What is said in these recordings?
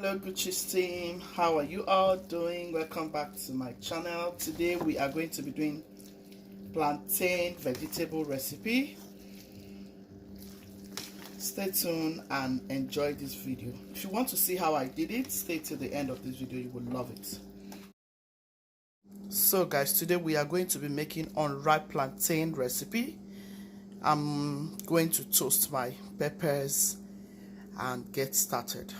Hello Gucci's team, how are you all doing? Welcome back to my channel. Today we are going to be doing plantain vegetable recipe. Stay tuned and enjoy this video. If you want to see how I did it, stay till the end of this video, you will love it. So guys, today we are going to be making unripe plantain recipe. I'm going to toast my peppers and get started.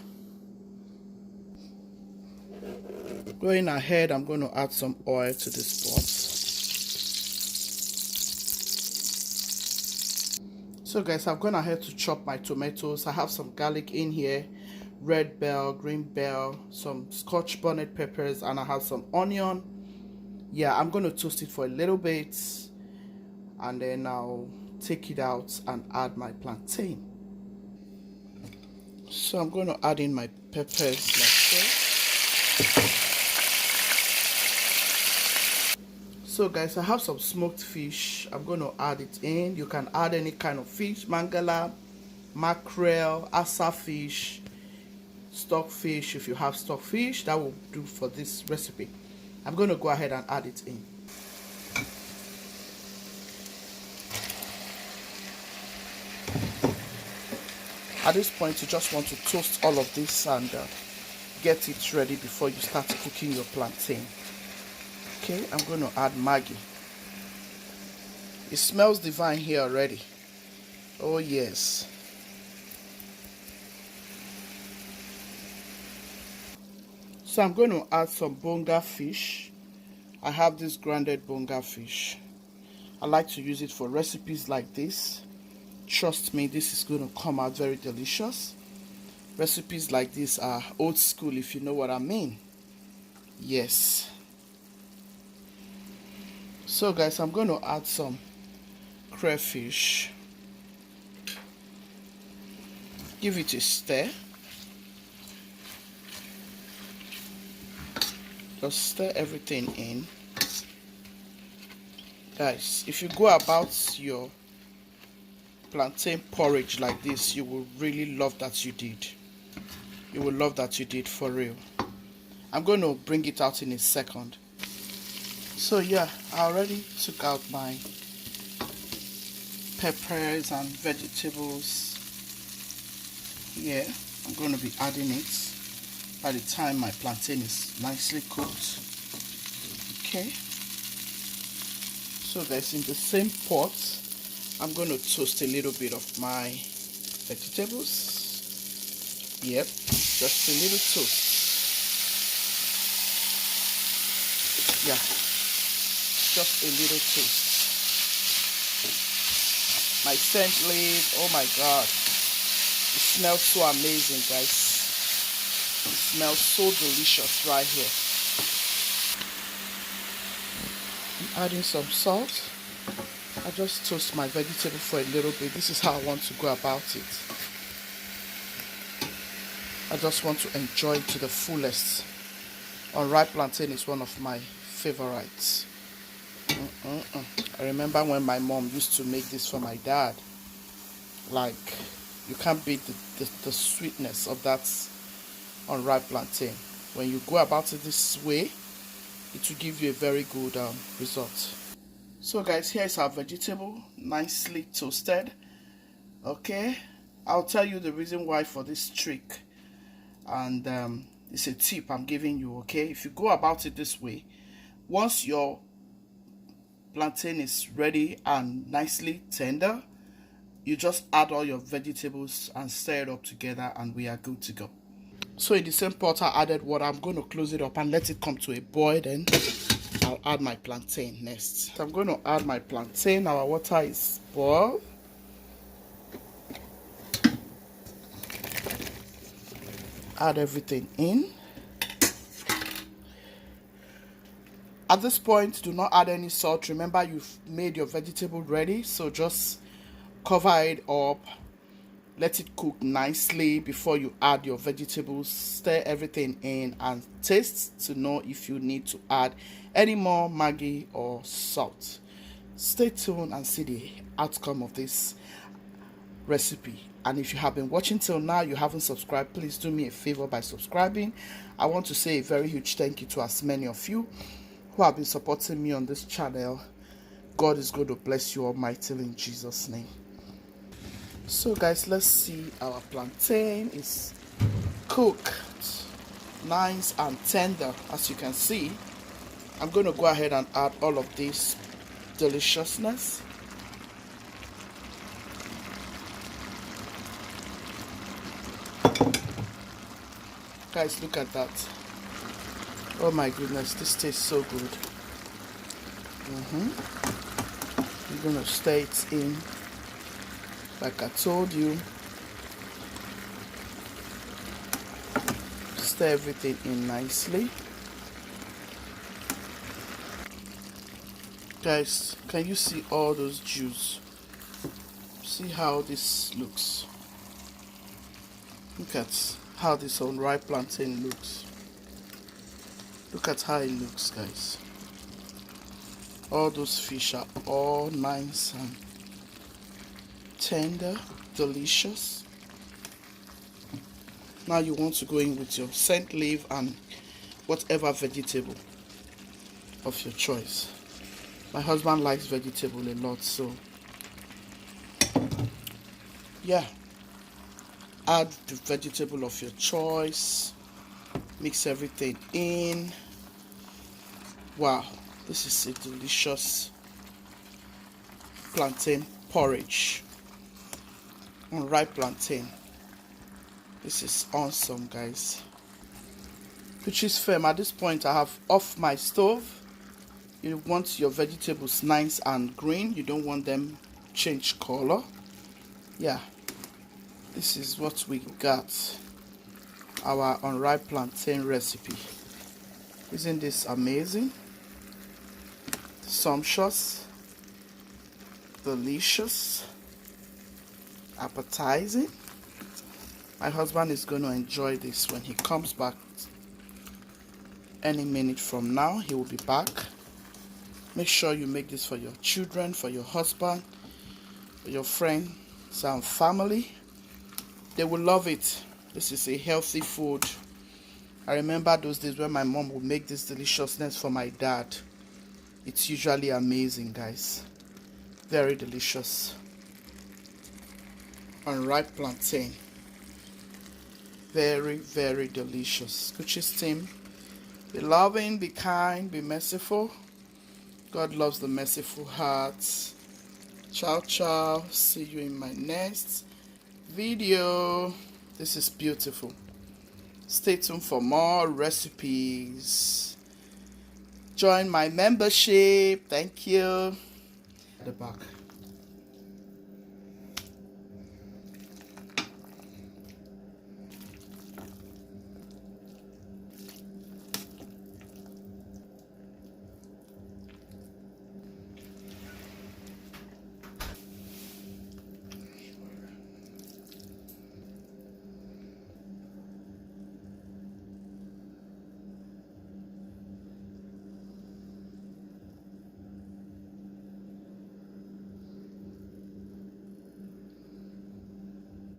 Going ahead, I'm going to add some oil to this pot. So guys, I've gone ahead to chop my tomatoes. I have some garlic in here, red bell, green bell, some scotch bonnet peppers, and I have some onion. Yeah, I'm going to toast it for a little bit, and then I'll take it out and add my plantain. So I'm going to add in my peppers like so. So guys, I have some smoked fish. I'm going to add it in. You can add any kind of fish, mangala, mackerel, asa fish, stockfish. If you have stockfish, that will do for this recipe. I'm going to go ahead and add it in. At this point, you just want to toast all of this and get it ready before you start cooking your plantain. Okay, I'm going to add Maggi. It smells divine here already. Oh yes. So I'm going to add some bonga fish. I have this grounded bonga fish. I like to use it for recipes like this. Trust me, this is going to come out very delicious. Recipes like this are old school, if you know what I mean. Yes. So guys, I'm going to add some crayfish. Give it a stir. Just stir everything in. Guys, if you go about your plantain porridge like this, you will really love that you did. You will love that you did, for real. I'm going to bring it out in a second. So yeah, I already took out my peppers and vegetables. Yeah, I'm going to be adding it by the time my plantain is nicely cooked. Okay. So guys, in the same pot, I'm going to toast a little bit of my vegetables. Yep, just a little toast. Yeah. Just a little toast. My scent lead, oh my god, it smells so amazing, guys. It smells so delicious right here. I'm adding some salt. I just toast my vegetable for a little bit. This is how I want to go about it. I just want to enjoy it to the fullest. Unripe plantain is one of my favorites. I remember when my mom used to make this for my dad. Like, you can't beat the sweetness of that unripe plantain. When you go about it this way, it will give you a very good result. So guys, here is our vegetable, nicely toasted. Okay, I'll tell you the reason why for this trick, and it's a tip I'm giving you. Okay, if you go about it this way, once your plantain is ready and nicely tender, you just add all your vegetables and stir it up together, and we are good to go. So in the same pot, I added water. I'm going to close it up and let it come to a boil. Then I'll add my plantain next. So I'm going to add my plantain. Our water is boiled. Add everything in. At this point, do not add any salt. Remember, you've made your vegetable ready, so just cover it up. Let it cook nicely before you add your vegetables. Stir everything in and taste to know if you need to add any more Maggi or salt. Stay tuned and see the outcome of this recipe. And if you have been watching till now, you haven't subscribed, please do me a favor by subscribing. I want to say a very huge thank you to as many of you who have been supporting me on this channel. God is going to bless you almightily in Jesus' name. So guys, let's see, our plantain is cooked, nice and tender. As you can see, I'm going to go ahead and add all of this deliciousness. Guys, look at that. Oh my goodness, this tastes so good. I'm gonna stir it in like I told you. Stir everything in nicely. Guys, can you see all those juice? See how this looks. Look at how this unripe plantain looks. Look at how it looks, guys. All those fish are all nice and tender, delicious. Now you want to go in with your scent leaf and whatever vegetable of your choice. My husband likes vegetable a lot, so yeah. Add the vegetable of your choice. Mix everything in. Wow, this is a delicious plantain porridge. Unripe plantain. This is awesome, guys. Which is firm. At this point, I have off my stove. You want your vegetables nice and green. You don't want them change color. Yeah. This is what we got. Our unripe plantain recipe. Isn't this amazing? Sumptuous, delicious, appetizing. My husband is going to enjoy this when he comes back. Any minute from now, he will be back. Make sure you make this for your children, for your husband, for your friends and family. They will love it. This is a healthy food. I remember those days when my mom would make this deliciousness for my dad. It's usually amazing, guys. Very delicious. Unripe plantain. Very, very delicious. Coaches team, be loving, be kind, be merciful. God loves the merciful hearts. Ciao, ciao. See you in my next video. This is beautiful. Stay tuned for more recipes. Join my membership. Thank you. At the back.